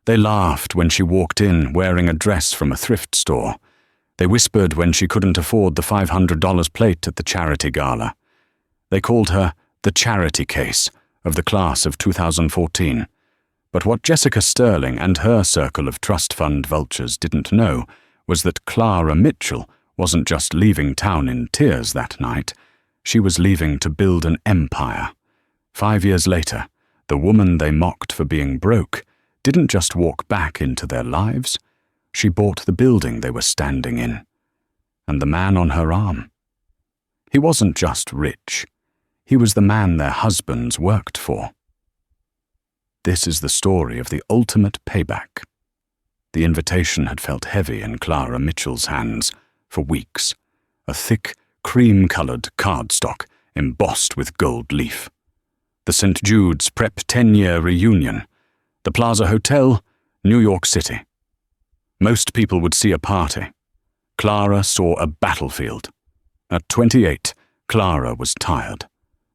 They laughed when she walked in wearing a dress from a thrift store. They whispered when she couldn't afford the $500 plate at the charity gala. They called her the charity case of the class of 2014. But what Jessica Sterling and her circle of trust fund vultures didn't know was that Clara Mitchell wasn't just leaving town in tears that night. She was leaving to build an empire. 5 years later, the woman they mocked for being broke didn't just walk back into their lives. She bought the building they were standing in. And the man on her arm. He wasn't just rich. He was the man their husbands worked for. This is the story of the ultimate payback. The invitation had felt heavy in Clara Mitchell's hands for weeks. A thick, cream-colored cardstock embossed with gold leaf. The St. Jude's Prep 10-year reunion. The Plaza Hotel, New York City. Most people would see a party. Clara saw a battlefield. At 28, Clara was tired.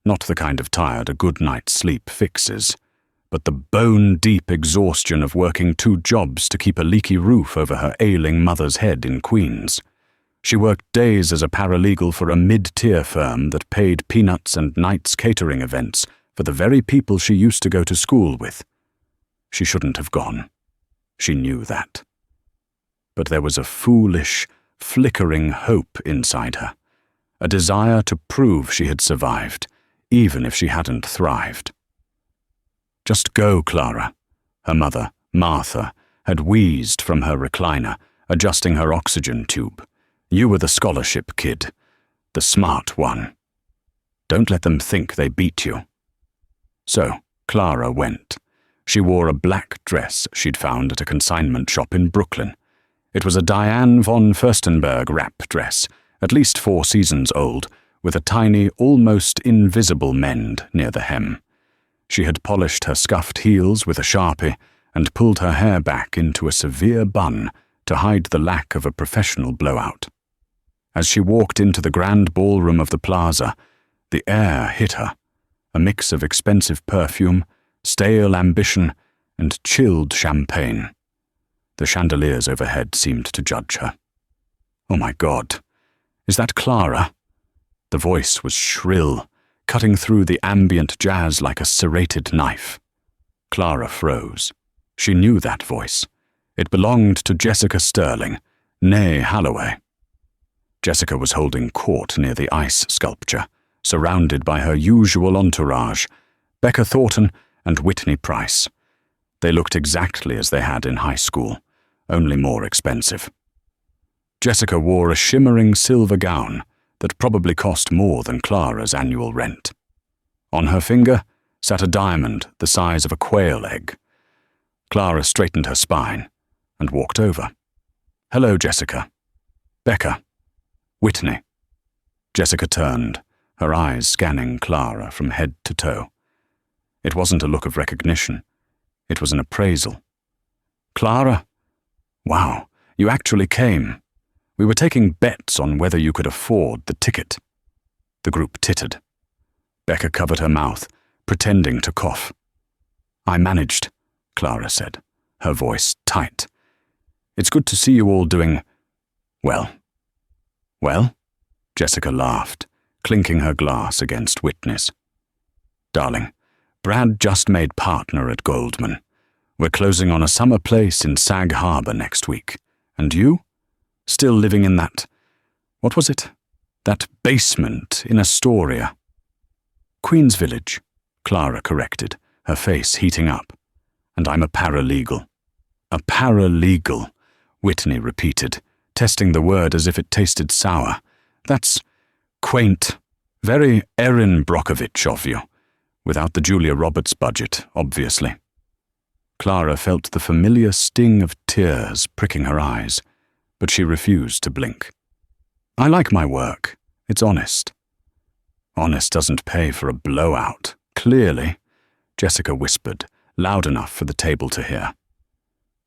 Not the kind of tired a good night's sleep fixes, but the bone-deep exhaustion of working 2 jobs to keep a leaky roof over her ailing mother's head in Queens. She worked days as a paralegal for a mid-tier firm that paid peanuts and nights catering events for the very people she used to go to school with. She shouldn't have gone. She knew that. But there was a foolish, flickering hope inside her, a desire to prove she had survived, even if she hadn't thrived. "Just go, Clara," her mother, Martha, had wheezed from her recliner, adjusting her oxygen tube. "You were the scholarship kid, the smart one. Don't let them think they beat you." So, Clara went. She wore a black dress she'd found at a consignment shop in Brooklyn. It was a Diane von Furstenberg wrap dress, at least 4 seasons old, with a tiny, almost invisible mend near the hem. She had polished her scuffed heels with a Sharpie and pulled her hair back into a severe bun to hide the lack of a professional blowout. As she walked into the grand ballroom of the plaza, the air hit her, a mix of expensive perfume, stale ambition, and chilled champagne. The chandeliers overhead seemed to judge her. "Oh my God, is that Clara?" The voice was shrill, cutting through the ambient jazz like a serrated knife. Clara froze. She knew that voice. It belonged to Jessica Sterling, née Holloway. Jessica was holding court near the ice sculpture, surrounded by her usual entourage, Becca Thornton and Whitney Price. They looked exactly as they had in high school, only more expensive. Jessica wore a shimmering silver gown that probably cost more than Clara's annual rent. On her finger sat a diamond the size of a quail egg. Clara straightened her spine and walked over. "Hello, Jessica." "Becca." "Whitney." Jessica turned, her eyes scanning Clara from head to toe. It wasn't a look of recognition. It was an appraisal. "Clara? Wow, you actually came. We were taking bets on whether you could afford the ticket." The group tittered. Becca covered her mouth, pretending to cough. "I managed," Clara said, her voice tight. "It's good to see you all doing well." "Well?" Jessica laughed, clinking her glass against Whitney's. "Darling, Brad just made partner at Goldman. We're closing on a summer place in Sag Harbor next week. And you? Still living in that, what was it? That basement in Astoria." "Queens Village," Clara corrected, her face heating up. "And I'm a paralegal." "A paralegal," Whitney repeated, testing the word as if it tasted sour. "That's quaint. Very Erin Brockovich of you. Without the Julia Roberts budget, obviously." Clara felt the familiar sting of tears pricking her eyes, but she refused to blink. "I like my work. It's honest." "Honest doesn't pay for a blowout, clearly," Jessica whispered, loud enough for the table to hear.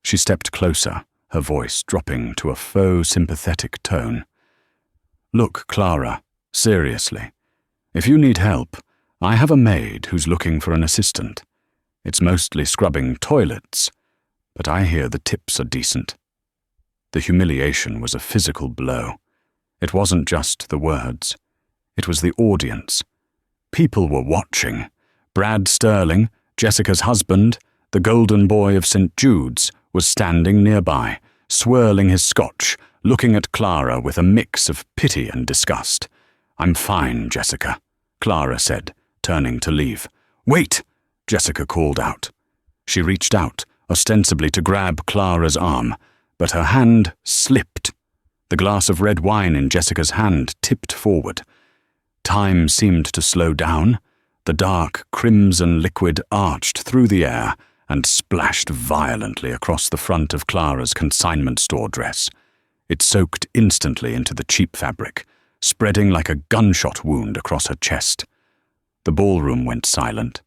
She stepped closer, her voice dropping to a faux sympathetic tone. "Look, Clara, seriously, if you need help, I have a maid who's looking for an assistant. It's mostly scrubbing toilets, but I hear the tips are decent. The humiliation was a physical blow. It wasn't just the words. It was the audience. People were watching. Brad Sterling, Jessica's husband, the golden boy of St. Jude's, was standing nearby, swirling his scotch, looking at Clara with a mix of pity and disgust. "I'm fine, Jessica," Clara said, turning to leave. "Wait!" Jessica called out. She reached out, ostensibly to grab Clara's arm, but her hand slipped. The glass of red wine in Jessica's hand tipped forward. Time seemed to slow down. The dark, crimson liquid arched through the air and splashed violently across the front of Clara's consignment store dress. It soaked instantly into the cheap fabric, spreading like a gunshot wound across her chest. The ballroom went silent.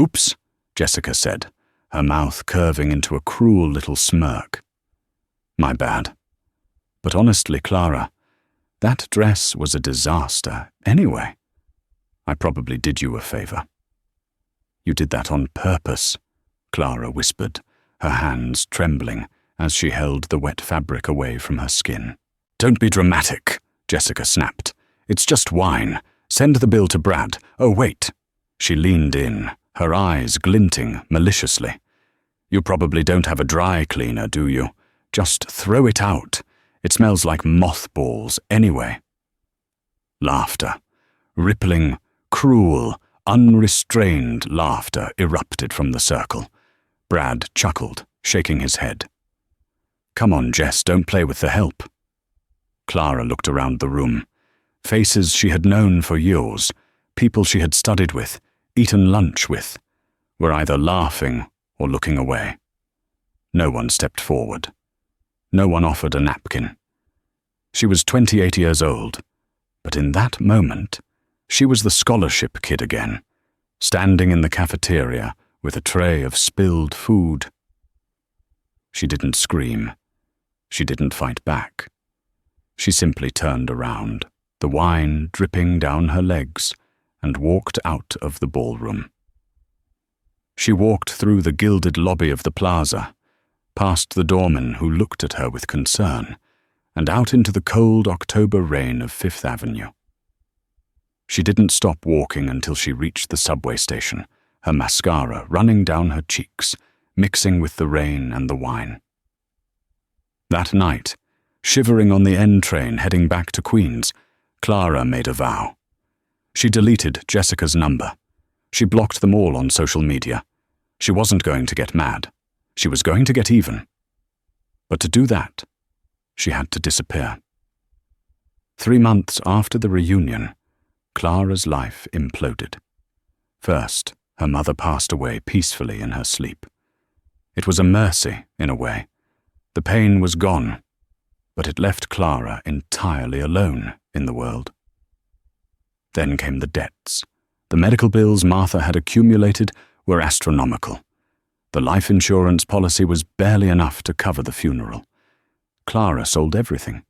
"Oops," Jessica said, her mouth curving into a cruel little smirk. "My bad. But honestly, Clara, that dress was a disaster anyway. I probably did you a favor." "You did that on purpose," Clara whispered, her hands trembling as she held the wet fabric away from her skin. "Don't be dramatic," Jessica snapped. "It's just wine. Send the bill to Brad. Oh, wait." She leaned in, her eyes glinting maliciously. "You probably don't have a dry cleaner, do you? Just throw it out. It smells like mothballs anyway." Laughter. Rippling, cruel, unrestrained laughter erupted from the circle. Brad chuckled, shaking his head. "Come on, Jess, don't play with the help." Clara looked around the room. Faces she had known for years, people she had studied with, eaten lunch with, were either laughing or looking away. No one stepped forward. No one offered a napkin. She was 28 years old, but in that moment, she was the scholarship kid again, standing in the cafeteria with a tray of spilled food. She didn't scream. She didn't fight back. She simply turned around, the wine dripping down her legs, and walked out of the ballroom. She walked through the gilded lobby of the plaza, past the doorman who looked at her with concern, and out into the cold October rain of Fifth Avenue. She didn't stop walking until she reached the subway station, her mascara running down her cheeks, mixing with the rain and the wine. That night, shivering on the N train heading back to Queens, Clara made a vow. She deleted Jessica's number. She blocked them all on social media. She wasn't going to get mad. She was going to get even. But to do that, she had to disappear. 3 months after the reunion, Clara's life imploded. First, her mother passed away peacefully in her sleep. It was a mercy, in a way. The pain was gone, but it left Clara entirely alone in the world. Then came the debts. The medical bills Martha had accumulated were astronomical. The life insurance policy was barely enough to cover the funeral. Clara sold everything.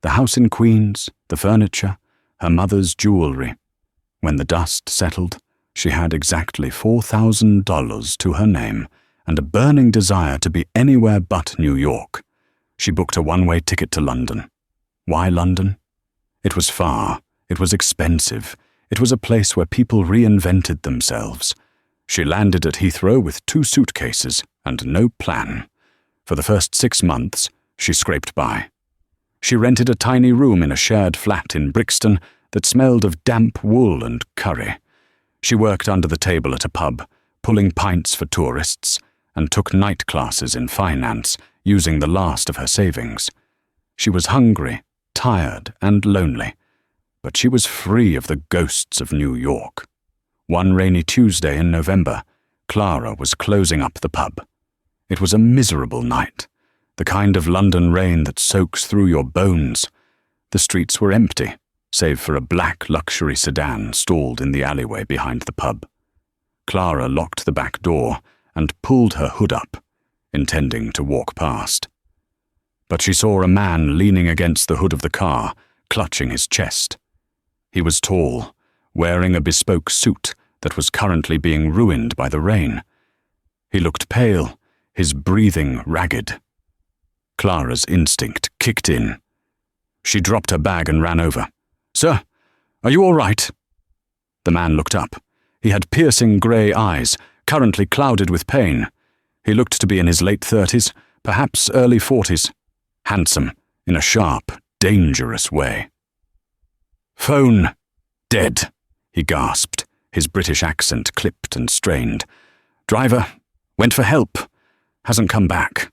The house in Queens, the furniture, her mother's jewelry. When the dust settled, she had exactly $4,000 to her name and a burning desire to be anywhere but New York. She booked a one-way ticket to London. Why London? It was far. It was expensive. It was a place where people reinvented themselves. She landed at Heathrow with 2 suitcases and no plan. For the first 6 months, she scraped by. She rented a tiny room in a shared flat in Brixton that smelled of damp wool and curry. She worked under the table at a pub, pulling pints for tourists, and took night classes in finance, using the last of her savings. She was hungry, tired, and lonely, but she was free of the ghosts of New York. One rainy Tuesday in November, Clara was closing up the pub. It was a miserable night, the kind of London rain that soaks through your bones. The streets were empty, save for a black luxury sedan stalled in the alleyway behind the pub. Clara locked the back door and pulled her hood up, intending to walk past. But she saw a man leaning against the hood of the car, clutching his chest. He was tall, wearing a bespoke suit that was currently being ruined by the rain. He looked pale, his breathing ragged. Clara's instinct kicked in. She dropped her bag and ran over. "Sir, are you all right?" The man looked up. He had piercing grey eyes, currently clouded with pain. He looked to be in his late 30s, perhaps early 40s. Handsome, in a sharp, dangerous way. "Phone. Dead," he gasped, his British accent clipped and strained. "Driver. Went for help. Hasn't come back."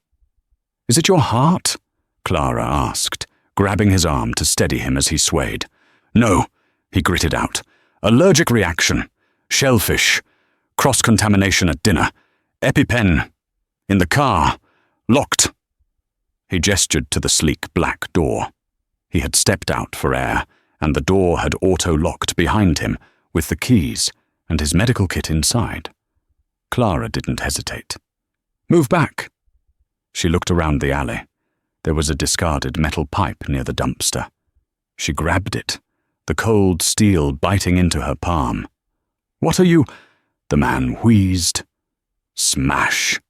"Is it your heart?" Clara asked, grabbing his arm to steady him as he swayed. "No," he gritted out. "Allergic reaction. Shellfish. Cross-contamination at dinner. EpiPen. In the car. Locked." He gestured to the sleek black door. He had stepped out for air, and the door had auto-locked behind him, with the keys and his medical kit inside. Clara didn't hesitate. "Move back." She looked around the alley. There was a discarded metal pipe near the dumpster. She grabbed it, the cold steel biting into her palm. "What are you—" The man wheezed. Smash!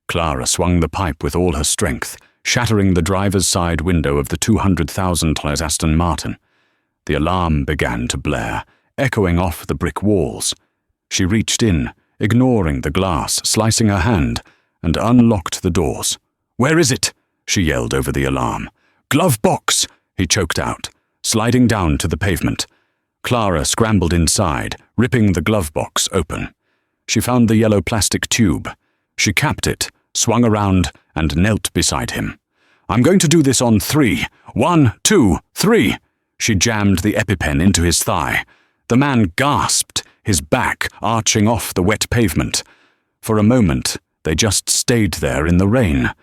Clara swung the pipe with all her strength, shattering the driver's side window of the $200,000 Aston Martin. The alarm began to blare, echoing off the brick walls. She reached in, ignoring the glass, slicing her hand, and unlocked the doors. "Where is it?" she yelled over the alarm. "Glove box!" he choked out, sliding down to the pavement. Clara scrambled inside, ripping the glove box open. She found the yellow plastic tube. She capped it, swung around, and knelt beside him. "I'm going to do this on 3. 1, 2, 3. She jammed the EpiPen into his thigh. The man gasped, his back arching off the wet pavement. For a moment, they just stayed there in the rain.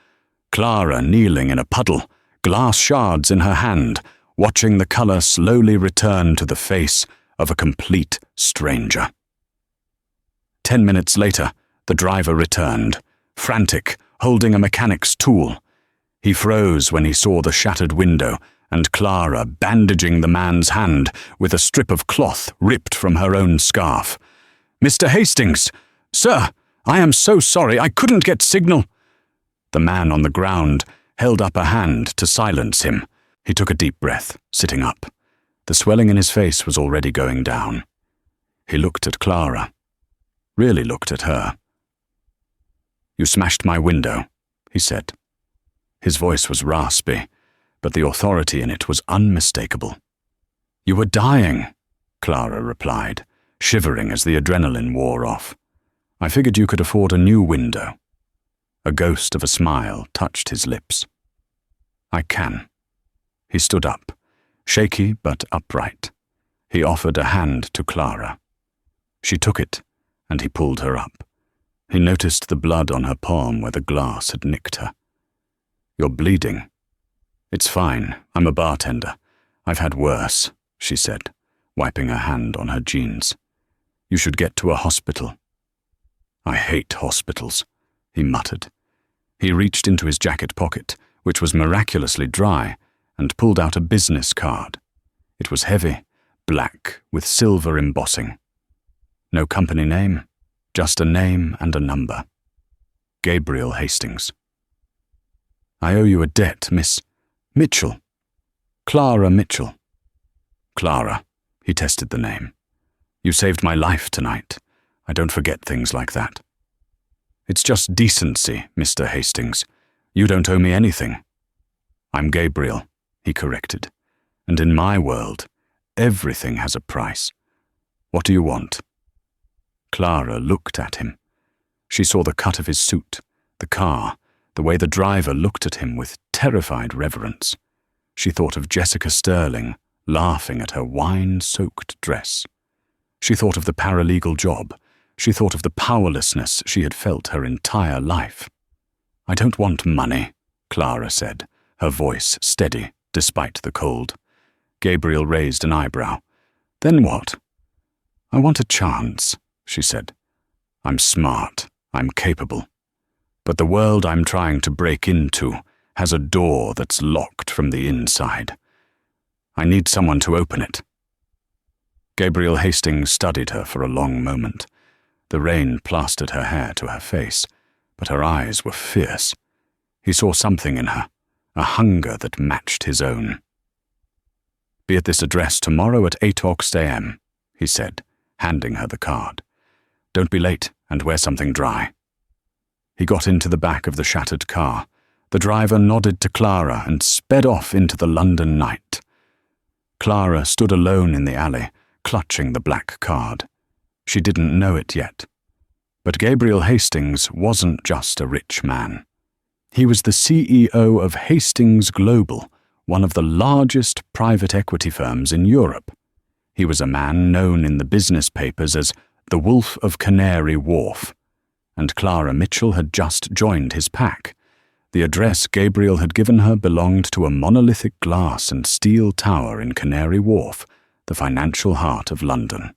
Clara kneeling in a puddle, glass shards in her hand, watching the color slowly return to the face of a complete stranger. 10 minutes later, the driver returned, frantic, holding a mechanic's tool. He froze when he saw the shattered window and Clara bandaging the man's hand with a strip of cloth ripped from her own scarf. "Mr. Hastings! Sir, I am so sorry, I couldn't get signal." The man on the ground held up a hand to silence him. He took a deep breath, sitting up. The swelling in his face was already going down. He looked at Clara. Really looked at her. "You smashed my window," he said. His voice was raspy, but the authority in it was unmistakable. "You were dying," Clara replied, shivering as the adrenaline wore off. "I figured you could afford a new window." A ghost of a smile touched his lips. "I can." He stood up, shaky but upright. He offered a hand to Clara. She took it, and he pulled her up. He noticed the blood on her palm where the glass had nicked her. "You're bleeding." "It's fine. I'm a bartender. I've had worse," she said, wiping her hand on her jeans. "You should get to a hospital." "I hate hospitals," he muttered. He reached into his jacket pocket, which was miraculously dry, and pulled out a business card. It was heavy, black, with silver embossing. No company name, just a name and a number. Gabriel Hastings. "I owe you a debt, Miss Mitchell. Clara Mitchell." "Clara," he tested the name. "You saved my life tonight. I don't forget things like that." "It's just decency, Mr. Hastings. You don't owe me anything." "I'm Gabriel," he corrected. "And in my world, everything has a price. What do you want?" Clara looked at him. She saw the cut of his suit, the car, the way the driver looked at him with terrified reverence. She thought of Jessica Sterling laughing at her wine-soaked dress. She thought of the paralegal job. She thought of the powerlessness she had felt her entire life. "I don't want money," Clara said, her voice steady despite the cold. Gabriel raised an eyebrow. "Then what?" "I want a chance," she said. "I'm smart. I'm capable. But the world I'm trying to break into has a door that's locked from the inside. I need someone to open it." Gabriel Hastings studied her for a long moment. The rain plastered her hair to her face, but her eyes were fierce. He saw something in her, a hunger that matched his own. "Be at this address tomorrow at 8 a.m, he said, handing her the card. "Don't be late and wear something dry." He got into the back of the shattered car. The driver nodded to Clara and sped off into the London night. Clara stood alone in the alley, clutching the black card. She didn't know it yet. But Gabriel Hastings wasn't just a rich man. He was the CEO of Hastings Global, one of the largest private equity firms in Europe. He was a man known in the business papers as the Wolf of Canary Wharf, and Clara Mitchell had just joined his pack. The address Gabriel had given her belonged to a monolithic glass and steel tower in Canary Wharf, the financial heart of London.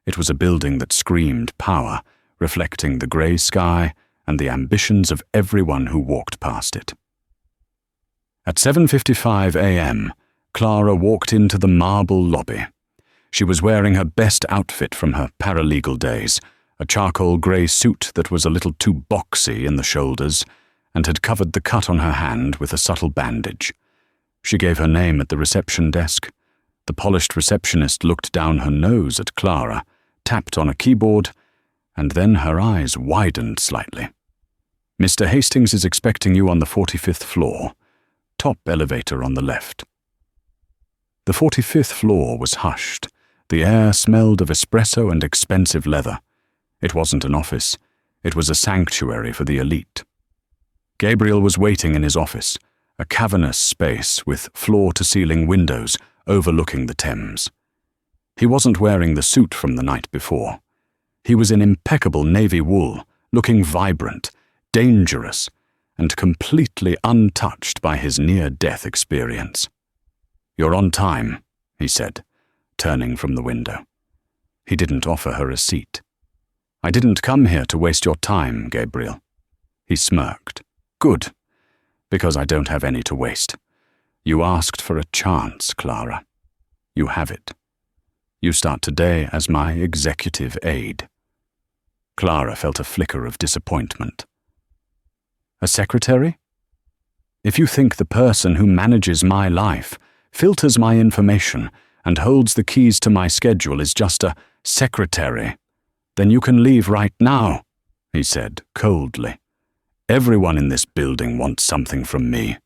It was a building that screamed power, reflecting the grey sky and the ambitions of everyone who walked past it. At 7:55 a.m, Clara walked into the marble lobby. She was wearing her best outfit from her paralegal days, a charcoal grey suit that was a little too boxy in the shoulders, and had covered the cut on her hand with a subtle bandage. She gave her name at the reception desk. The polished receptionist looked down her nose at Clara, tapped on a keyboard, and then her eyes widened slightly. "Mr. Hastings is expecting you on the 45th floor. Top elevator on the left." The 45th floor was hushed. The air smelled of espresso and expensive leather. It wasn't an office. It was a sanctuary for the elite. Gabriel was waiting in his office, a cavernous space with floor-to-ceiling windows overlooking the Thames. He wasn't wearing the suit from the night before. He was in impeccable navy wool, looking vibrant, dangerous, and completely untouched by his near-death experience. "You're on time," he said, turning from the window. He didn't offer her a seat. "I didn't come here to waste your time, Gabriel." He smirked. "Good, because I don't have any to waste. You asked for a chance, Clara. You have it. You start today as my executive aide." Clara felt a flicker of disappointment. "A secretary? If you think the person who manages my life, filters my information, and holds the keys to my schedule is just a secretary, then you can leave right now," he said coldly. "Everyone in this building wants something from me.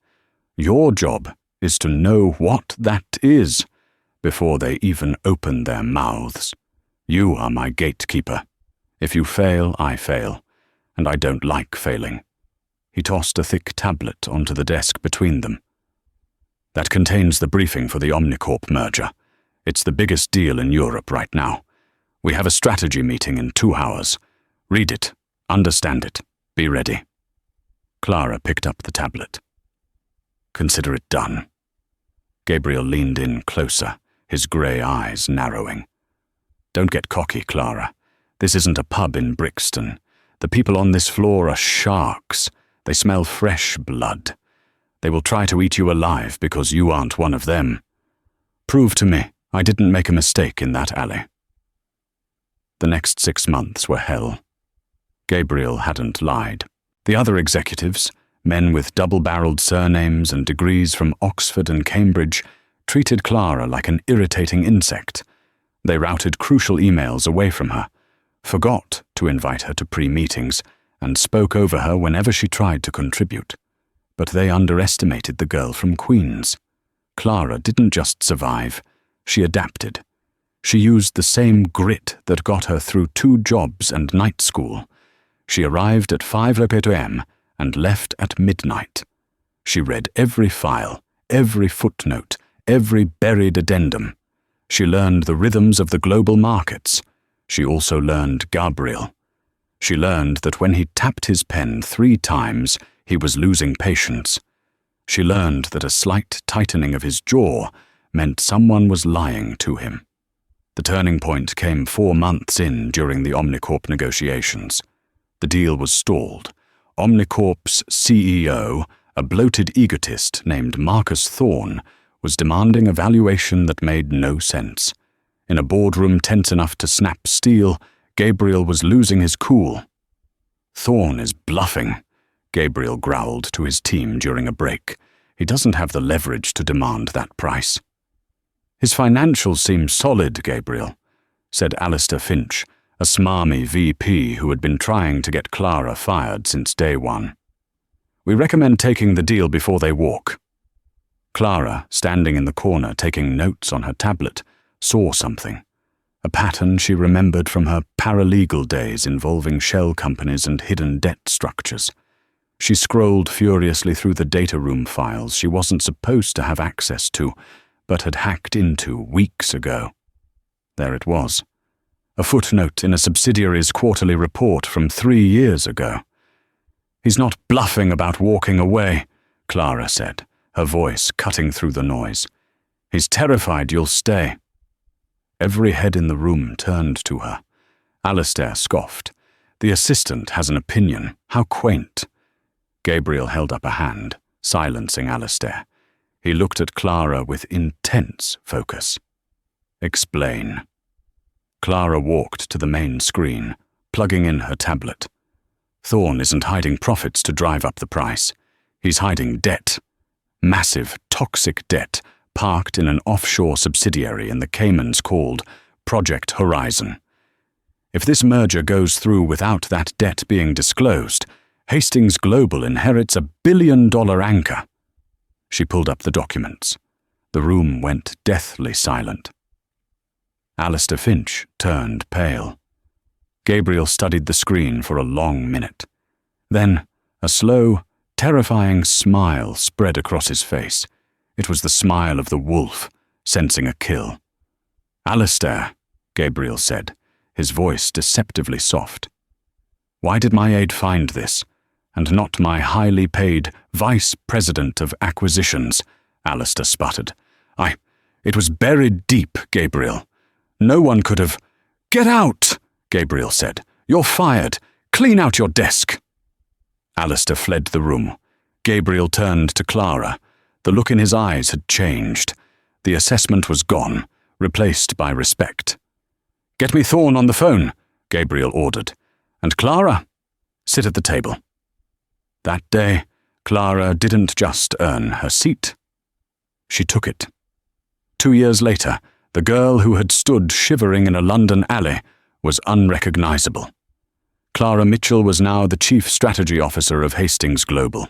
Your job is to know what that is before they even open their mouths. You are my gatekeeper. If you fail, I fail, and I don't like failing." He tossed a thick tablet onto the desk between them. "That contains the briefing for the Omnicorp merger. It's the biggest deal in Europe right now. We have a strategy meeting in 2 hours. Read it, understand it, be ready." Clara picked up the tablet. "Consider it done." Gabriel leaned in closer, his grey eyes narrowing. "Don't get cocky, Clara. This isn't a pub in Brixton. The people on this floor are sharks. They smell fresh blood. They will try to eat you alive because you aren't one of them. Prove to me I didn't make a mistake in that alley." The next 6 months were hell. Gabriel hadn't lied. The other executives, men with double-barreled surnames and degrees from Oxford and Cambridge, treated Clara like an irritating insect. They routed crucial emails away from her, forgot to invite her to pre-meetings, and spoke over her whenever she tried to contribute. But they underestimated the girl from Queens. Clara didn't just survive, she adapted. She used the same grit that got her through 2 jobs and night school. She arrived at 5 p.m. and left at midnight. She read every file, every footnote, every buried addendum. She learned the rhythms of the global markets. She also learned Gabriel. She learned that when he tapped his pen 3 times, he was losing patience. She learned that a slight tightening of his jaw meant someone was lying to him. The turning point came 4 months in during the Omnicorp negotiations. The deal was stalled. Omnicorp's CEO, a bloated egotist named Marcus Thorne, was demanding a valuation that made no sense. In a boardroom tense enough to snap steel, Gabriel was losing his cool. "Thorne is bluffing," Gabriel growled to his team during a break. "He doesn't have the leverage to demand that price." "His financials seem solid, Gabriel," said Alistair Finch, a smarmy VP who had been trying to get Clara fired since day one. "We recommend taking the deal before they walk." Clara, standing in the corner taking notes on her tablet, saw something. A pattern she remembered from her paralegal days involving shell companies and hidden debt structures. She scrolled furiously through the data room files she wasn't supposed to have access to, but had hacked into weeks ago. There it was. A footnote in a subsidiary's quarterly report from 3 years ago. "He's not bluffing about walking away," Clara said, her voice cutting through the noise. "He's terrified you'll stay." Every head in the room turned to her. Alistair scoffed. "The assistant has an opinion. How quaint." Gabriel held up a hand, silencing Alistair. He looked at Clara with intense focus. "Explain." Clara walked to the main screen, plugging in her tablet. "Thorne isn't hiding profits to drive up the price. He's hiding debt. Massive, toxic debt parked in an offshore subsidiary in the Caymans called Project Horizon. If this merger goes through without that debt being disclosed, Hastings Global inherits $1 billion anchor." She pulled up the documents. The room went deathly silent. Alistair Finch turned pale. Gabriel studied the screen for a long minute. Then a slow, terrifying smile spread across his face. It was the smile of the wolf, sensing a kill. "Alistair," Gabriel said, his voice deceptively soft. "Why did my aide find this, and not my highly paid Vice President of Acquisitions?" Alistair sputtered. It was buried deep, Gabriel. No one could have—" "Get out!" Gabriel said. "You're fired. Clean out your desk." Alistair fled the room. Gabriel turned to Clara. The look in his eyes had changed. The assessment was gone, replaced by respect. "Get me Thorne on the phone," Gabriel ordered. "And Clara, sit at the table." That day, Clara didn't just earn her seat. She took it. 2 years later, the girl who had stood shivering in a London alley was unrecognizable. Clara Mitchell was now the Chief Strategy Officer of Hastings Global.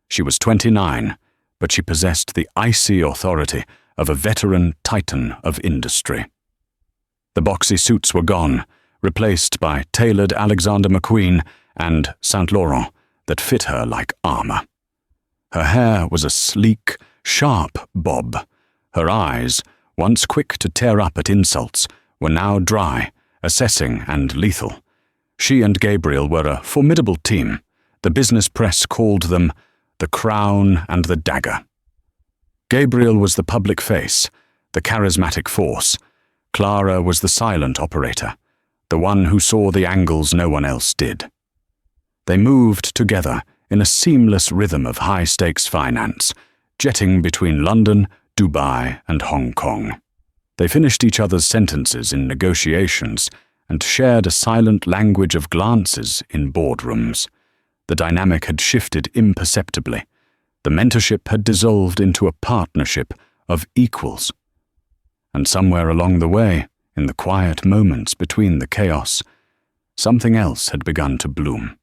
She was 29, but she possessed the icy authority of a veteran titan of industry. The boxy suits were gone, replaced by tailored Alexander McQueen and Saint Laurent that fit her like armor. Her hair was a sleek, sharp bob. Her eyes, once quick to tear up at insults, were now dry, assessing and lethal. She and Gabriel were a formidable team. The business press called them the Crown and the Dagger. Gabriel was the public face, the charismatic force. Clara was the silent operator, the one who saw the angles no one else did. They moved together in a seamless rhythm of high-stakes finance, jetting between London, Dubai, and Hong Kong. They finished each other's sentences in negotiations and shared a silent language of glances in boardrooms. The dynamic had shifted imperceptibly. The mentorship had dissolved into a partnership of equals. And somewhere along the way, in the quiet moments between the chaos, something else had begun to bloom.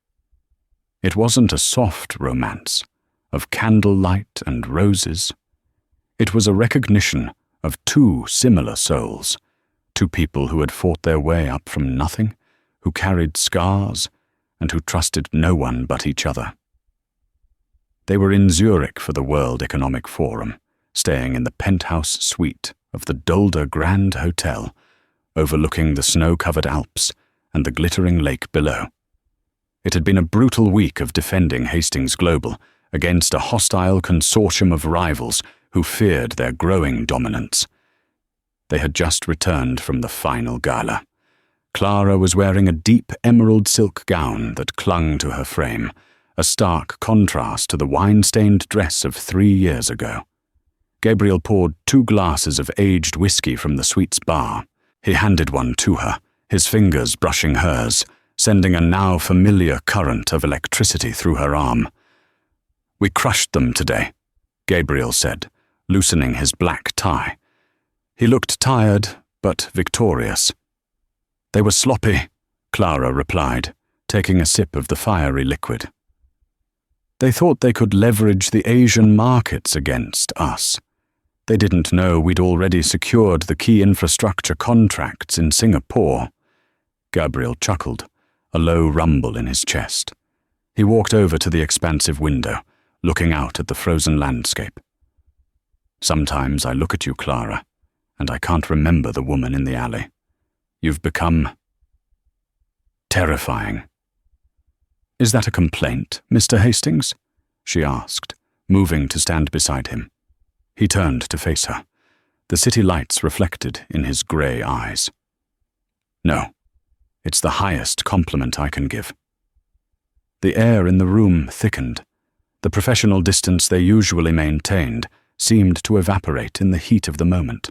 It wasn't a soft romance of candlelight and roses. It was a recognition of two similar souls, two people who had fought their way up from nothing, who carried scars, and who trusted no one but each other. They were in Zurich for the World Economic Forum, staying in the penthouse suite of the Dolder Grand Hotel, overlooking the snow-covered Alps and the glittering lake below. It had been a brutal week of defending Hastings Global against a hostile consortium of rivals who feared their growing dominance. They had just returned from the final gala. Clara was wearing a deep emerald silk gown that clung to her frame, a stark contrast to the wine-stained dress of 3 years ago. Gabriel poured 2 glasses of aged whiskey from the suite's bar. He handed one to her, his fingers brushing hers, sending a now familiar current of electricity through her arm. "We crushed them today," Gabriel said, loosening his black tie. He looked tired, but victorious. "They were sloppy," Clara replied, taking a sip of the fiery liquid. "They thought they could leverage the Asian markets against us. They didn't know we'd already secured the key infrastructure contracts in Singapore." Gabriel chuckled, a low rumble in his chest. He walked over to the expansive window, looking out at the frozen landscape. "Sometimes I look at you, Clara, and I can't remember the woman in the alley. You've become terrifying." "Is that a complaint, Mr. Hastings?" she asked, moving to stand beside him. He turned to face her, the city lights reflected in his grey eyes. "No, it's the highest compliment I can give." The air in the room thickened. The professional distance they usually maintained seemed to evaporate in the heat of the moment.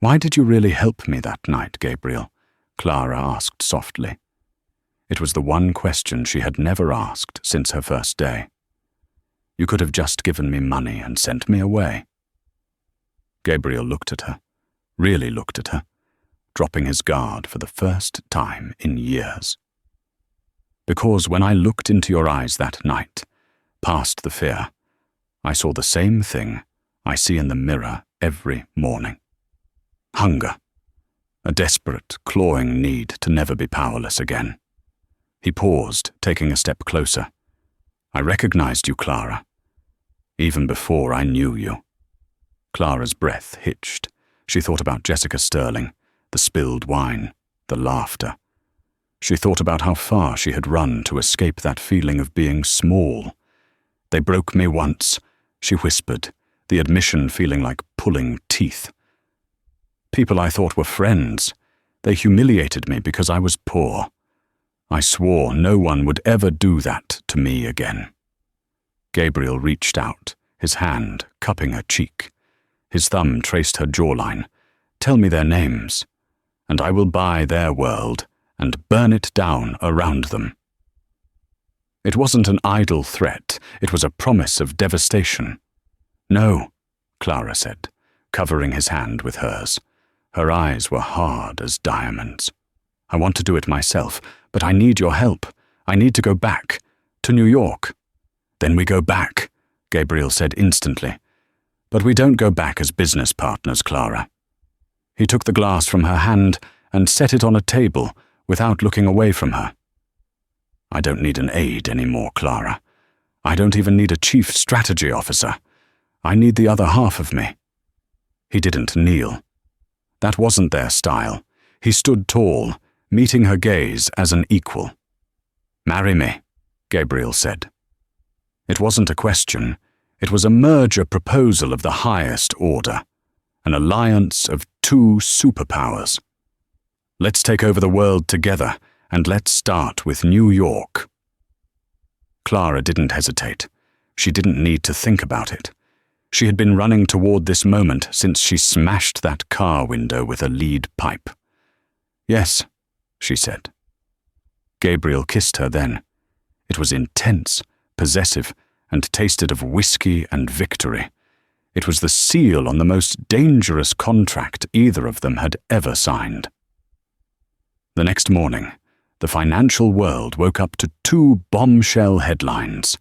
"Why did you really help me that night, Gabriel?" Clara asked softly. It was the one question she had never asked since her first day. "You could have just given me money and sent me away." Gabriel looked at her, really looked at her, dropping his guard for the first time in years. "Because when I looked into your eyes that night, past the fear, I saw the same thing I see in the mirror every morning. Hunger. A desperate, clawing need to never be powerless again." He paused, taking a step closer. "I recognized you, Clara, even before I knew you." Clara's breath hitched. She thought about Jessica Sterling, the spilled wine, the laughter. She thought about how far she had run to escape that feeling of being small. "They broke me once," she whispered, the admission feeling like pulling teeth. "People I thought were friends. They humiliated me because I was poor. I swore no one would ever do that to me again." Gabriel reached out, his hand cupping her cheek. His thumb traced her jawline. "Tell me their names, and I will buy their world and burn it down around them." It wasn't an idle threat, it was a promise of devastation. "No," Clara said, covering his hand with hers. Her eyes were hard as diamonds. "I want to do it myself, but I need your help. I need to go back, to New York." "Then we go back," Gabriel said instantly. "But we don't go back as business partners, Clara." He took the glass from her hand and set it on a table without looking away from her. "I don't need an aide anymore, Clara. I don't even need a chief strategy officer. I need the other half of me." He didn't kneel. That wasn't their style. He stood tall, meeting her gaze as an equal. "Marry me," Gabriel said. It wasn't a question. It was a merger proposal of the highest order, an alliance of two superpowers. "Let's take over the world together, and let's start with New York." Clara didn't hesitate. She didn't need to think about it. She had been running toward this moment since she smashed that car window with a lead pipe. "Yes," she said. Gabriel kissed her then. It was intense, possessive, and tasted of whiskey and victory. It was the seal on the most dangerous contract either of them had ever signed. The next morning, the financial world woke up to two bombshell headlines.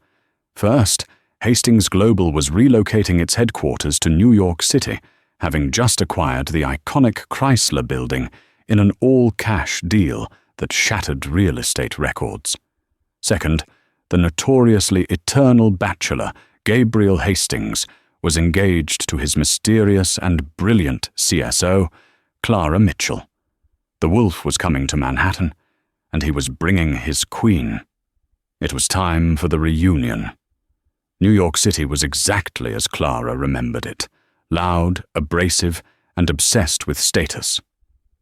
First, Hastings Global was relocating its headquarters to New York City, having just acquired the iconic Chrysler Building in an all-cash deal that shattered real estate records. Second, the notoriously eternal bachelor, Gabriel Hastings, was engaged to his mysterious and brilliant CSO, Clara Mitchell. The wolf was coming to Manhattan, and he was bringing his queen. It was time for the reunion. New York City was exactly as Clara remembered it, loud, abrasive, and obsessed with status.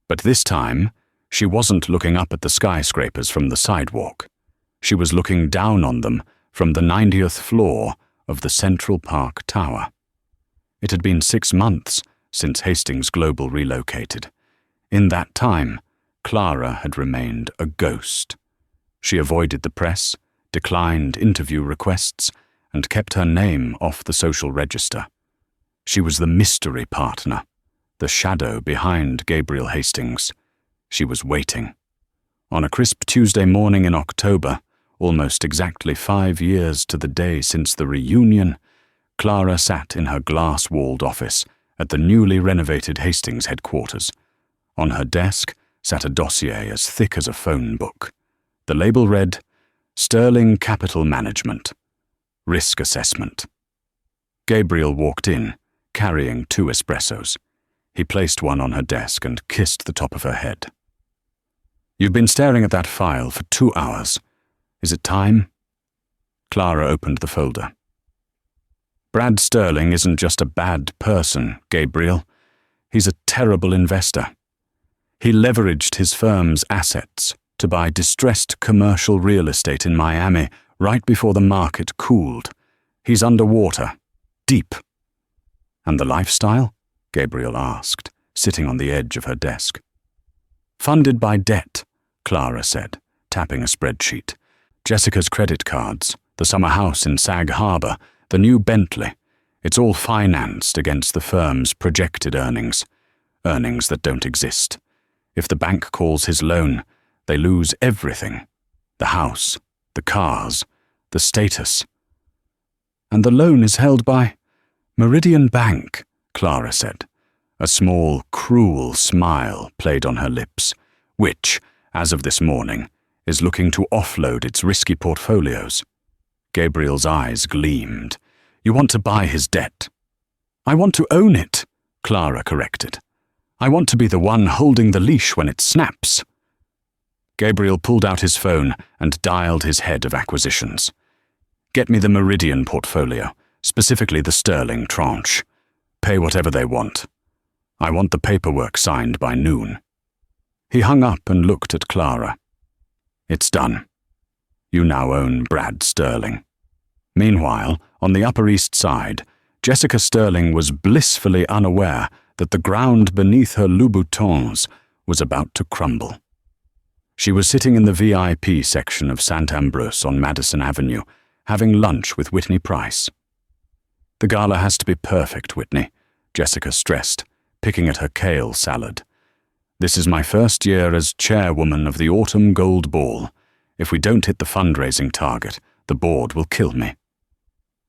But this time, she wasn't looking up at the skyscrapers from the sidewalk. She was looking down on them from the 90th floor of the Central Park Tower. It had been 6 months since Hastings Global relocated. In that time, Clara had remained a ghost. She avoided the press, declined interview requests, and kept her name off the social register. She was the mystery partner, the shadow behind Gabriel Hastings. She was waiting. On a crisp Tuesday morning in October, almost exactly 5 years to the day since the reunion, Clara sat in her glass-walled office at the newly renovated Hastings headquarters. On her desk sat a dossier as thick as a phone book. The label read, Sterling Capital Management, Risk Assessment. Gabriel walked in, carrying 2 espressos. He placed one on her desk and kissed the top of her head. "You've been staring at that file for 2 hours. Is it time?" Clara opened the folder. "Brad Sterling isn't just a bad person, Gabriel. He's a terrible investor. He leveraged his firm's assets to buy distressed commercial real estate in Miami right before the market cooled. He's underwater, deep." "And the lifestyle?" Gabriel asked, sitting on the edge of her desk. "Funded by debt," Clara said, tapping a spreadsheet. "Jessica's credit cards, the summer house in Sag Harbor, the new Bentley. It's all financed against the firm's projected earnings that don't exist. If the bank calls his loan, they lose everything. The house, the cars, the status." "And the loan is held by Meridian Bank," Clara said. A small, cruel smile played on her lips, which, as of this morning, is looking to offload its risky portfolios. Gabriel's eyes gleamed. "You want to buy his debt." "I want to own it," Clara corrected. "I want to be the one holding the leash when it snaps." Gabriel pulled out his phone and dialed his head of acquisitions. "Get me the Meridian portfolio, specifically the Sterling tranche. Pay whatever they want. I want the paperwork signed by noon." He hung up and looked at Clara. "It's done. You now own Brad Sterling." Meanwhile, on the Upper East Side, Jessica Sterling was blissfully unaware that the ground beneath her Louboutins was about to crumble. She was sitting in the VIP section of St. Ambrose on Madison Avenue, having lunch with Whitney Price. "The gala has to be perfect, Whitney," Jessica stressed, picking at her kale salad. "This is my first year as chairwoman of the Autumn Gold Ball. If we don't hit the fundraising target, the board will kill me."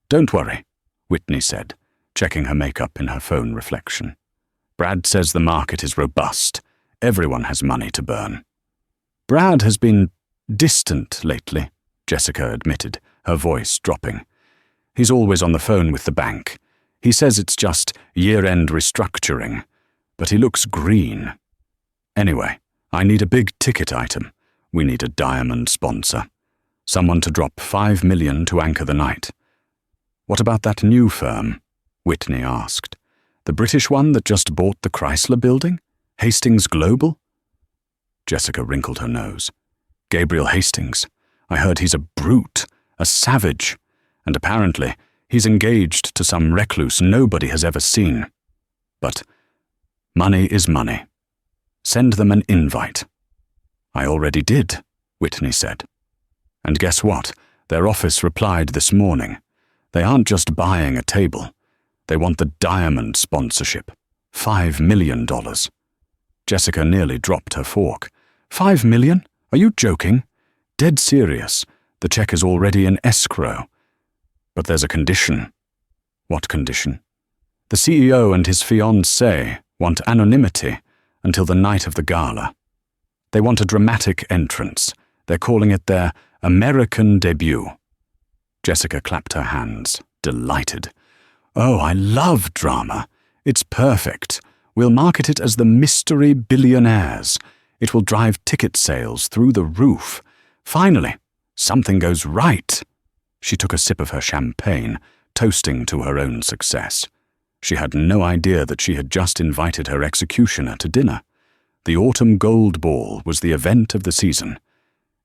"Don't worry," Whitney said, checking her makeup in her phone reflection. "Brad says the market is robust. Everyone has money to burn." "Brad has been distant lately," Jessica admitted, her voice dropping. "He's always on the phone with the bank. He says it's just year-end restructuring, but he looks green. Anyway, I need a big ticket item. We need a diamond sponsor. Someone to drop $5 million to anchor the night." "What about that new firm?" Whitney asked. "The British one that just bought the Chrysler building? Hastings Global?" Jessica wrinkled her nose. "Gabriel Hastings. I heard he's a brute, a savage, and apparently he's engaged to some recluse nobody has ever seen. But money is money. Send them an invite." "I already did," Whitney said. "And guess what? Their office replied this morning. They aren't just buying a table. They want the diamond sponsorship. $5 million. Jessica nearly dropped her fork. $5 million? Are you joking? Dead serious. The check is already in escrow. But there's a condition." "What condition?" "The CEO and his fiancée want anonymity until the night of the gala. They want a dramatic entrance. They're calling it their American debut." Jessica clapped her hands, delighted. "Oh, I love drama. It's perfect. We'll market it as the Mystery Billionaires. It will drive ticket sales through the roof. Finally, something goes right." She took a sip of her champagne, toasting to her own success. She had no idea that she had just invited her executioner to dinner. The Autumn Gold Ball was the event of the season.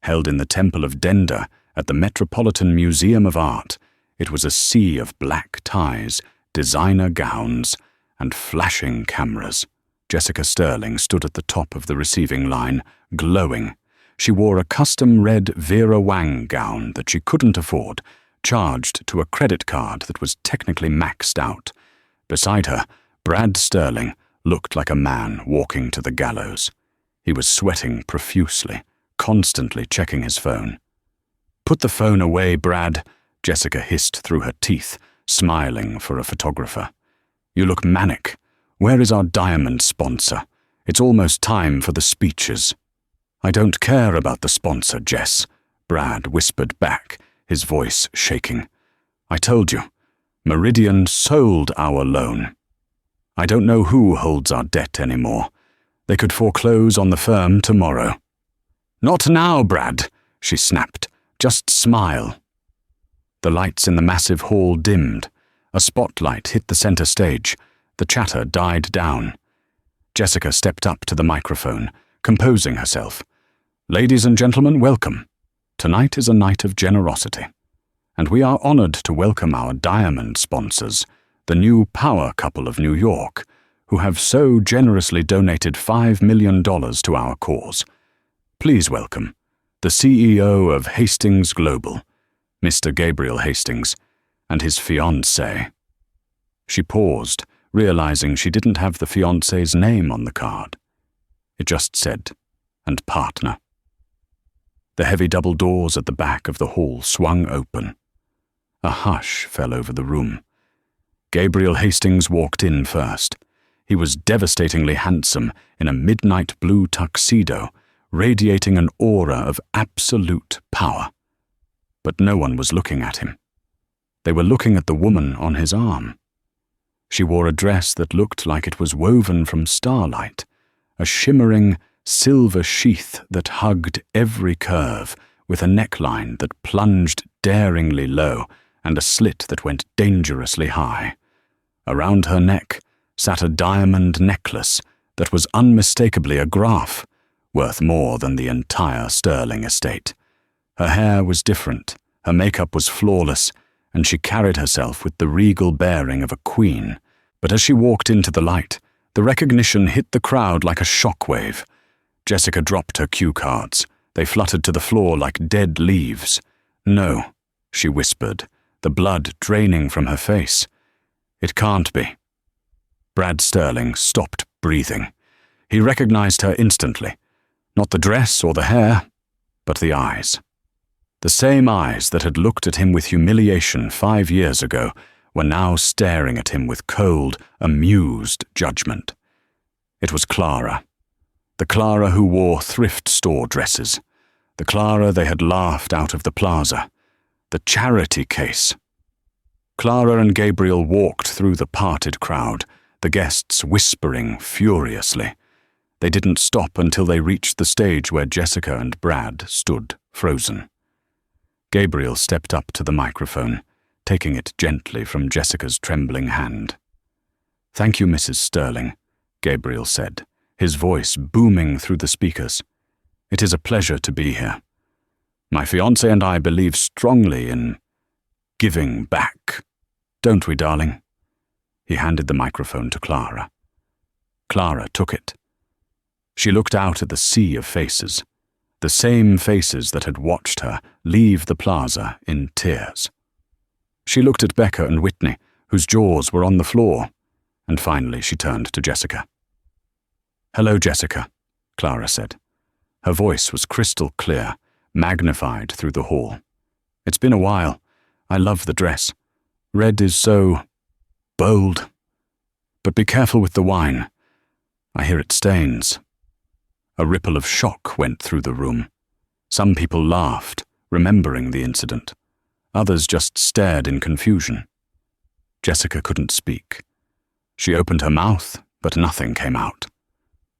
Held in the Temple of Denda at the Metropolitan Museum of Art, it was a sea of black ties, designer gowns, and flashing cameras. Jessica Sterling stood at the top of the receiving line, glowing. She wore a custom red Vera Wang gown that she couldn't afford, charged to a credit card that was technically maxed out. Beside her, Brad Sterling looked like a man walking to the gallows. He was sweating profusely, constantly checking his phone. "Put the phone away, Brad," Jessica hissed through her teeth, smiling for a photographer. "You look manic. Where is our diamond sponsor? It's almost time for the speeches." "I don't care about the sponsor, Jess," Brad whispered back, his voice shaking. "I told you, Meridian sold our loan. I don't know who holds our debt anymore. They could foreclose on the firm tomorrow." "Not now, Brad," she snapped. "Just smile." The lights in the massive hall dimmed. A spotlight hit the center stage. The chatter died down. Jessica stepped up to the microphone, composing herself. "Ladies and gentlemen, welcome. Tonight is a night of generosity. And we are honored to welcome our diamond sponsors, the new power couple of New York, who have so generously donated $5 million to our cause. Please welcome the CEO of Hastings Global, Mr. Gabriel Hastings, and his fiancée." She paused, realizing she didn't have the fiancé's name on the card. It just said, "and partner." The heavy double doors at the back of the hall swung open. A hush fell over the room. Gabriel Hastings walked in first. He was devastatingly handsome in a midnight blue tuxedo, radiating an aura of absolute power. But no one was looking at him. They were looking at the woman on his arm. She wore a dress that looked like it was woven from starlight, a shimmering silver sheath that hugged every curve, with a neckline that plunged daringly low and a slit that went dangerously high. Around her neck sat a diamond necklace that was unmistakably a graph, worth more than the entire Sterling estate. Her hair was different, her makeup was flawless, and she carried herself with the regal bearing of a queen. But as she walked into the light, the recognition hit the crowd like a shockwave. Jessica dropped her cue cards. They fluttered to the floor like dead leaves. "No," she whispered, the blood draining from her face. "It can't be." Brad Sterling stopped breathing. He recognized her instantly. Not the dress or the hair, but the eyes. The same eyes that had looked at him with humiliation 5 years ago were now staring at him with cold, amused judgment. It was Clara. The Clara who wore thrift store dresses. The Clara they had laughed out of the plaza. The charity case. Clara and Gabriel walked through the parted crowd, the guests whispering furiously. They didn't stop until they reached the stage where Jessica and Brad stood frozen. Gabriel stepped up to the microphone, taking it gently from Jessica's trembling hand. "Thank you, Mrs. Sterling," Gabriel said, his voice booming through the speakers. "It is a pleasure to be here. My fiancé and I believe strongly in giving back. Don't we, darling?" He handed the microphone to Clara. Clara took it. She looked out at the sea of faces, the same faces that had watched her leave the plaza in tears. She looked at Becca and Whitney, whose jaws were on the floor, and finally she turned to Jessica. "Hello, Jessica," Clara said. Her voice was crystal clear, magnified through the hall. "It's been a while. I love the dress. Red is so bold. But be careful with the wine. I hear it stains." A ripple of shock went through the room. Some people laughed, remembering the incident. Others just stared in confusion. Jessica couldn't speak. She opened her mouth, but nothing came out.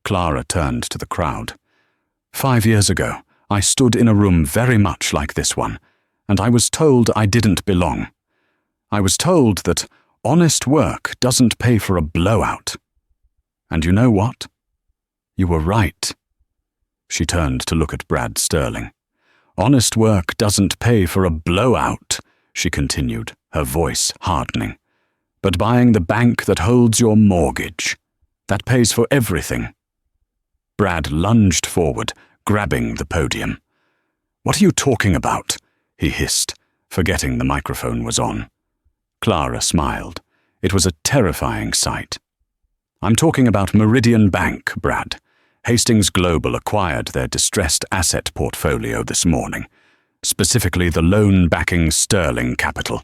Clara turned to the crowd. 5 years ago, I stood in a room very much like this one, and I was told I didn't belong. I was told that honest work doesn't pay for a blowout. And you know what? You were right." She turned to look at Brad Sterling. "Honest work doesn't pay for a blowout," she continued, her voice hardening. "But buying the bank that holds your mortgage, That pays for everything." Brad lunged forward, grabbing the podium. "What are you talking about?" he hissed, forgetting the microphone was on. Clara smiled. It was a terrifying sight. "I'm talking about Meridian Bank, Brad. Hastings Global acquired their distressed asset portfolio this morning, specifically the loan backing sterling capital.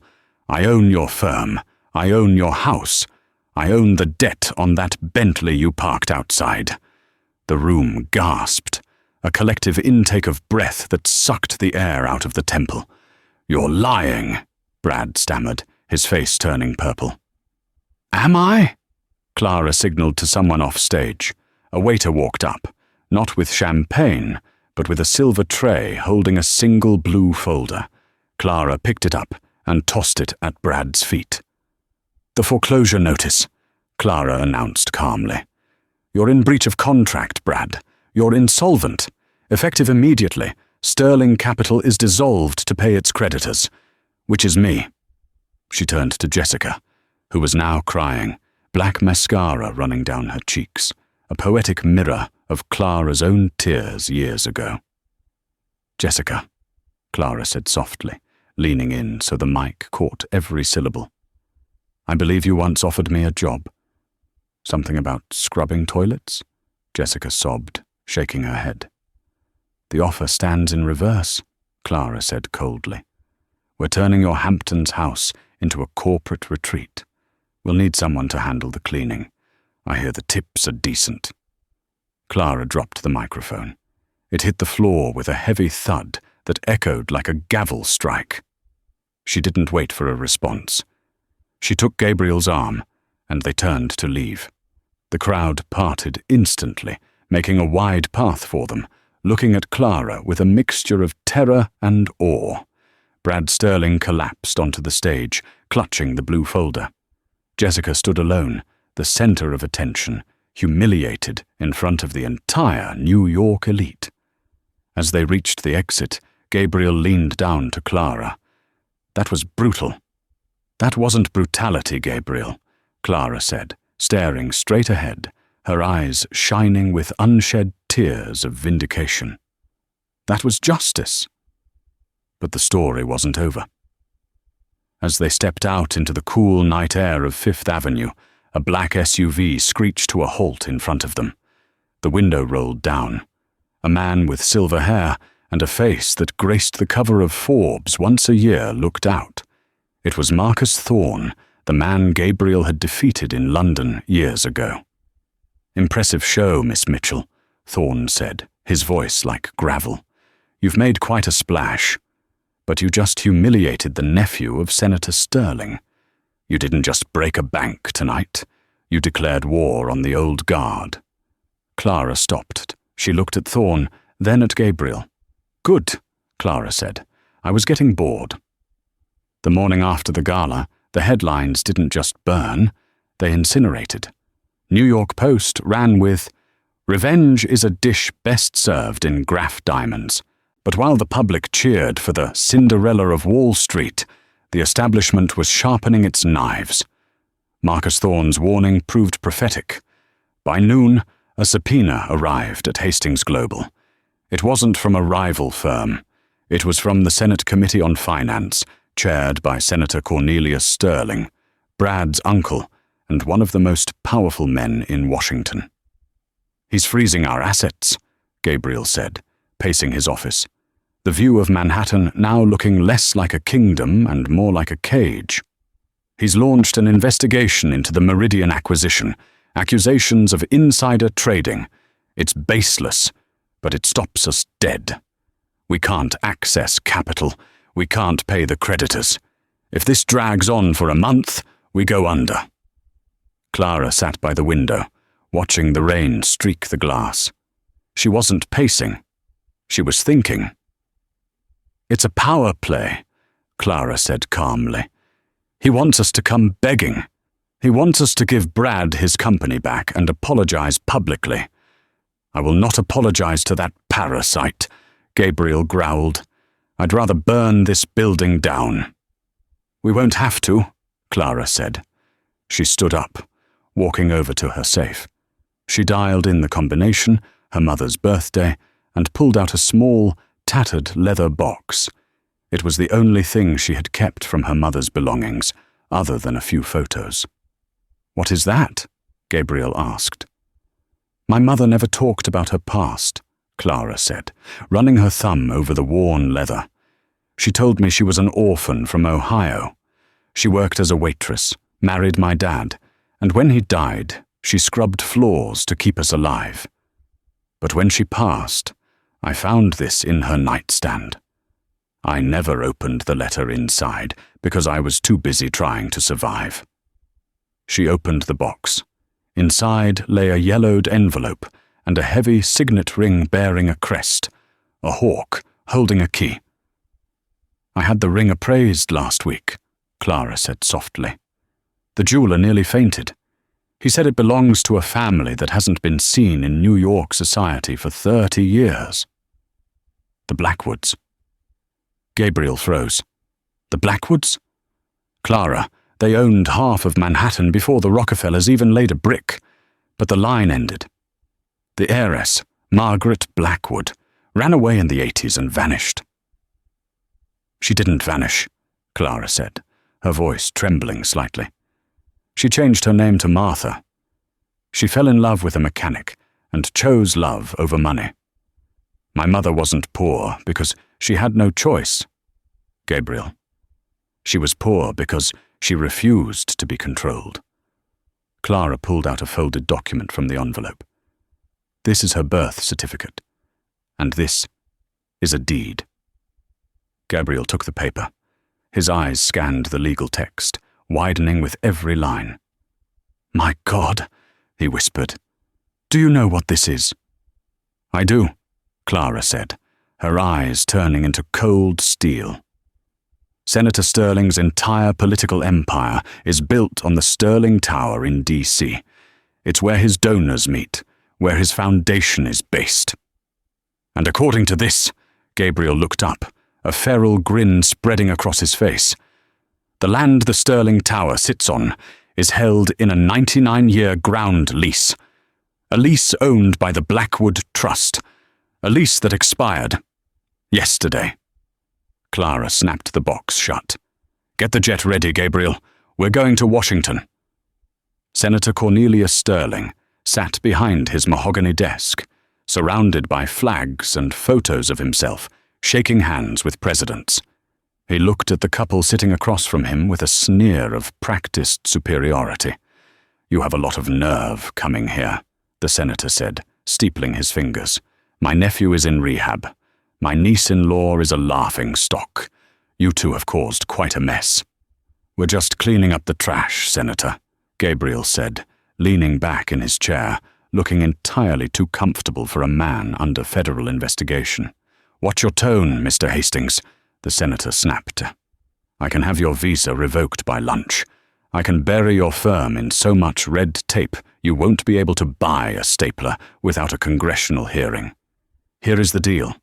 I own your firm. I own your house. I own the debt on that Bentley you parked outside." The room gasped, a collective intake of breath that sucked the air out of the temple. "You're lying," Brad stammered, his face turning purple. "Am I?" Clara signaled to someone off stage. A waiter walked up, not with champagne, but with a silver tray holding a single blue folder. Clara picked it up and tossed it at Brad's feet. "The foreclosure notice," Clara announced calmly. "You're in breach of contract, Brad. You're insolvent. Effective immediately, Sterling Capital is dissolved to pay its creditors, which is me." She turned to Jessica, who was now crying, black mascara running down her cheeks, a poetic mirror of Clara's own tears years ago. "Jessica," Clara said softly, leaning in so the mic caught every syllable. "I believe you once offered me a job." "Something about scrubbing toilets?" Jessica sobbed, shaking her head. "The offer stands in reverse," Clara said coldly. "We're turning your Hamptons house into a corporate retreat. We'll need someone to handle the cleaning. I hear the tips are decent." Clara dropped the microphone. It hit the floor with a heavy thud that echoed like a gavel strike. She didn't wait for a response. She took Gabriel's arm, and they turned to leave. The crowd parted instantly, making a wide path for them, looking at Clara with a mixture of terror and awe. Brad Sterling collapsed onto the stage, clutching the blue folder. Jessica stood alone, the center of attention, humiliated in front of the entire New York elite. As they reached the exit, Gabriel leaned down to Clara. "That was brutal." "That wasn't brutality, Gabriel," Clara said, staring straight ahead, her eyes shining with unshed tears of vindication. "That was justice." But the story wasn't over. As they stepped out into the cool night air of Fifth Avenue, a black SUV screeched to a halt in front of them. The window rolled down. A man with silver hair and a face that graced the cover of Forbes once a year looked out. It was Marcus Thorne, the man Gabriel had defeated in London years ago. "Impressive show, Miss Mitchell," Thorne said, his voice like gravel. "You've made quite a splash. But you just humiliated the nephew of Senator Sterling. You didn't just break a bank tonight. You declared war on the old guard." Clara stopped. She looked at Thorne, then at Gabriel. "Good," Clara said. "I was getting bored." The morning after the gala, the headlines didn't just burn, they incinerated. New York Post ran with, "Revenge is a dish best served in Graff diamonds." But while the public cheered for the Cinderella of Wall Street, the establishment was sharpening its knives. Marcus Thorne's warning proved prophetic. By noon, a subpoena arrived at Hastings Global. It wasn't from a rival firm. It was from the Senate Committee on Finance, chaired by Senator Cornelius Sterling, Brad's uncle, and one of the most powerful men in Washington. "He's freezing our assets," Gabriel said, pacing his office. The view of Manhattan now looking less like a kingdom and more like a cage. "He's launched an investigation into the Meridian acquisition, accusations of insider trading. It's baseless, but it stops us dead. We can't access capital. We can't pay the creditors. If this drags on for a month, we go under." Clara sat by the window, watching the rain streak the glass. She wasn't pacing. She was thinking. "It's a power play," Clara said calmly. "He wants us to come begging. He wants us to give Brad his company back and apologize publicly." "I will not apologize to that parasite," Gabriel growled. "I'd rather burn this building down." "We won't have to," Clara said. She stood up, walking over to her safe. She dialed in the combination, her mother's birthday, and pulled out a small, tattered leather box. It was the only thing she had kept from her mother's belongings, other than a few photos. "What is that?" Gabriel asked. "My mother never talked about her past," Clara said, running her thumb over the worn leather. "She told me she was an orphan from Ohio. She worked as a waitress, married my dad, and when he died, she scrubbed floors to keep us alive. But when she passed, I found this in her nightstand. I never opened the letter inside because I was too busy trying to survive." She opened the box. Inside lay a yellowed envelope and a heavy signet ring bearing a crest, a hawk holding a key. "I had the ring appraised last week," Clara said softly. "The jeweler nearly fainted. He said it belongs to a family that hasn't been seen in New York society for 30 years. The Blackwoods." Gabriel froze. "The Blackwoods?" "Clara, they owned half of Manhattan before the Rockefellers even laid a brick, but the line ended. The heiress, Margaret Blackwood, ran away in the 80s and vanished." "She didn't vanish," Clara said, her voice trembling slightly. "She changed her name to Martha. She fell in love with a mechanic and chose love over money. My mother wasn't poor because she had no choice. Gabriel. She was poor because she refused to be controlled." Clara pulled out a folded document from the envelope. "This is her birth certificate, and this is a deed." Gabriel took the paper. His eyes scanned the legal text, widening with every line. "My God," he whispered. "Do you know what this is?" "I do," Clara said, her eyes turning into cold steel. "Senator Sterling's entire political empire is built on the Sterling Tower in D.C. It's where his donors meet, where his foundation is based. And according to this," Gabriel looked up, a feral grin spreading across his face, "the land the Sterling Tower sits on is held in a 99-year ground lease. A lease owned by the Blackwood Trust. A lease that expired yesterday." Clara snapped the box shut. "Get the jet ready, Gabriel. We're going to Washington." Senator Cornelius Sterling sat behind his mahogany desk, surrounded by flags and photos of himself, shaking hands with presidents. He looked at the couple sitting across from him with a sneer of practiced superiority. "You have a lot of nerve coming here," the senator said, steepling his fingers. "My nephew is in rehab. My niece-in-law is a laughing stock. You two have caused quite a mess." "We're just cleaning up the trash, Senator," Gabriel said, leaning back in his chair, looking entirely too comfortable for a man under federal investigation. "Watch your tone, Mr. Hastings," the senator snapped. "I can have your visa revoked by lunch. I can bury your firm in so much red tape you won't be able to buy a stapler without a congressional hearing. Here is the deal.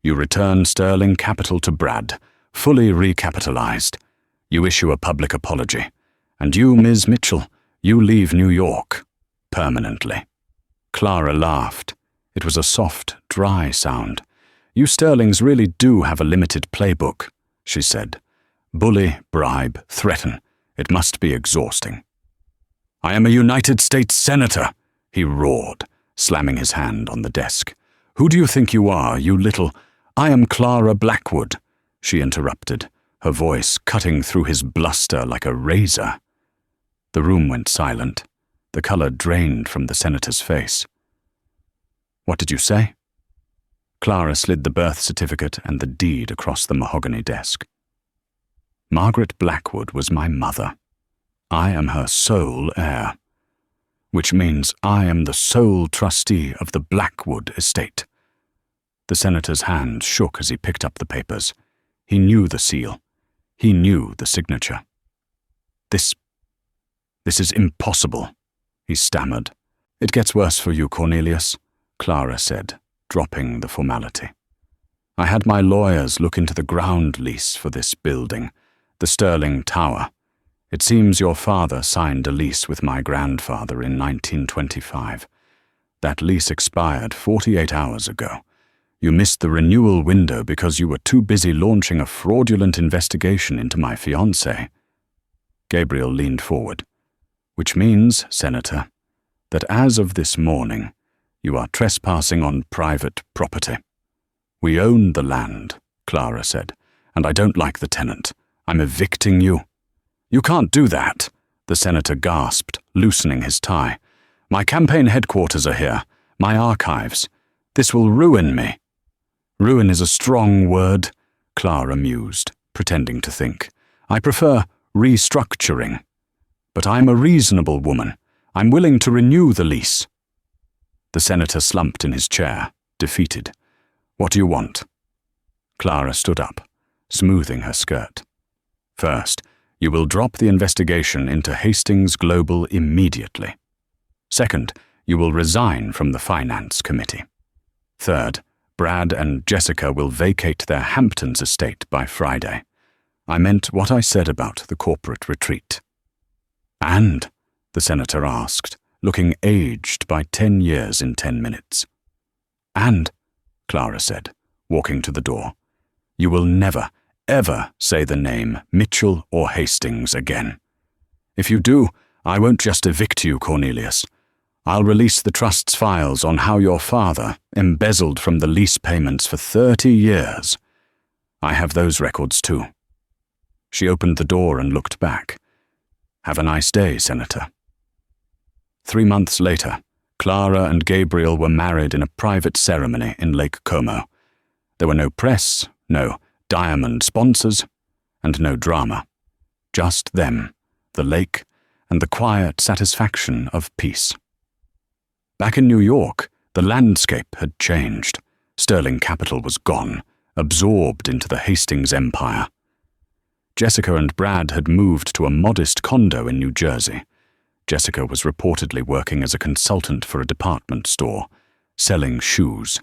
You return Sterling Capital to Brad, fully recapitalized. You issue a public apology. And you, Ms. Mitchell, you leave New York. Permanently." Clara laughed. It was a soft, dry sound. "You Sterlings really do have a limited playbook," she said. "Bully, bribe, threaten. It must be exhausting." "I am a United States Senator," he roared, slamming his hand on the desk. "Who do you think you are, you little—" "I am Clara Blackwood," she interrupted, her voice cutting through his bluster like a razor. The room went silent. The color drained from the senator's face. "What did you say?" Clara slid the birth certificate and the deed across the mahogany desk. "Margaret Blackwood was my mother. I am her sole heir, which means I am the sole trustee of the Blackwood estate." The senator's hand shook as he picked up the papers. He knew the seal. He knew the signature. This is impossible," he stammered. "It gets worse for you, Cornelius," Clara said, dropping the formality. "I had my lawyers look into the ground lease for this building, the Sterling Tower. It seems your father signed a lease with my grandfather in 1925. That lease expired 48 hours ago. You missed the renewal window because you were too busy launching a fraudulent investigation into my fiancé. Gabriel leaned forward. Which means, Senator, that as of this morning, you are trespassing on private property. We own the land, Clara said, and I don't like the tenant. I'm evicting you. You can't do that, the senator gasped, loosening his tie. My campaign headquarters are here, my archives. This will ruin me. Ruin is a strong word, Clara mused, pretending to think. I prefer restructuring. But I'm a reasonable woman. I'm willing to renew the lease. The senator slumped in his chair, defeated. What do you want? Clara stood up, smoothing her skirt. First, you will drop the investigation into Hastings Global immediately. Second, you will resign from the Finance Committee. Third, Brad and Jessica will vacate their Hamptons estate by Friday. I meant what I said about the corporate retreat. And? The senator asked, looking aged by 10 years in 10 minutes. And, Clara said, walking to the door, you will never, ever say the name Mitchell or Hastings again. If you do, I won't just evict you, Cornelius. I'll release the trust's files on how your father embezzled from the lease payments for 30 years. I have those records too. She opened the door and looked back. Have a nice day, Senator. 3 months later, Clara and Gabriel were married in a private ceremony in Lake Como. There were no press, no diamond sponsors, and no drama. Just them, the lake, and the quiet satisfaction of peace. Back in New York, the landscape had changed. Sterling capital was gone, absorbed into the Hastings empire. Jessica and Brad had moved to a modest condo in New Jersey. Jessica was reportedly working as a consultant for a department store, selling shoes.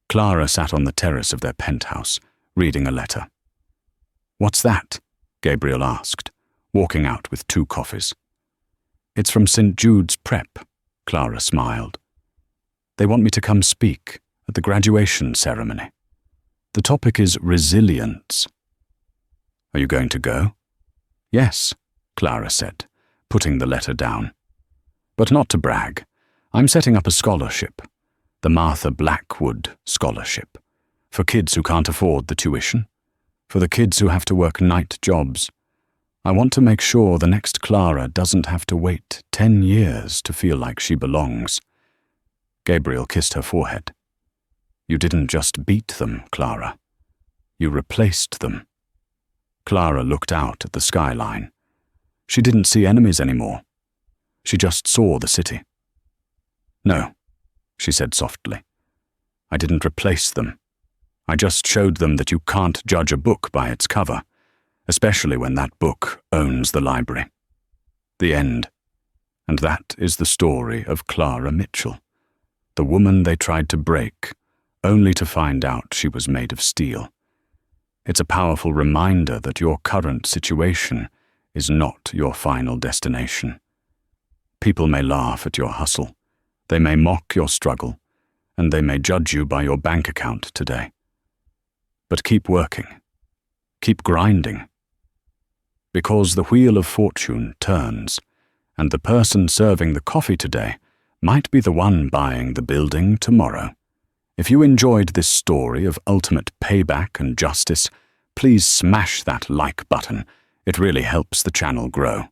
Clara sat on the terrace of their penthouse, reading a letter. What's that? Gabriel asked, walking out with 2 coffees. It's from St. Jude's Prep, Clara smiled. They want me to come speak at the graduation ceremony. The topic is resilience. Are you going to go? Yes, Clara said, putting the letter down. But not to brag. I'm setting up a scholarship, the Martha Blackwood Scholarship, for kids who can't afford the tuition, for the kids who have to work night jobs. I want to make sure the next Clara doesn't have to wait 10 years to feel like she belongs. Gabriel kissed her forehead. You didn't just beat them, Clara. You replaced them. Clara looked out at the skyline. She didn't see enemies anymore. She just saw the city. No, she said softly. I didn't replace them. I just showed them that you can't judge a book by its cover, especially when that book owns the library. The end. And that is the story of Clara Mitchell, the woman they tried to break, only to find out she was made of steel. It's a powerful reminder that your current situation is not your final destination. People may laugh at your hustle, they may mock your struggle, and they may judge you by your bank account today. But keep working. Keep grinding. Because the wheel of fortune turns, and the person serving the coffee today might be the one buying the building tomorrow. If you enjoyed this story of ultimate payback and justice, please smash that like button. It really helps the channel grow.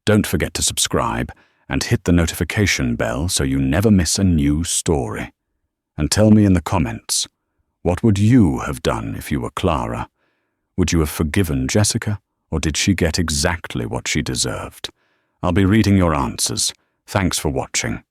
Don't forget to subscribe and hit the notification bell so you never miss a new story. And tell me in the comments, what would you have done if you were Clara? Would you have forgiven Jessica, or did she get exactly what she deserved? I'll be reading your answers. Thanks for watching.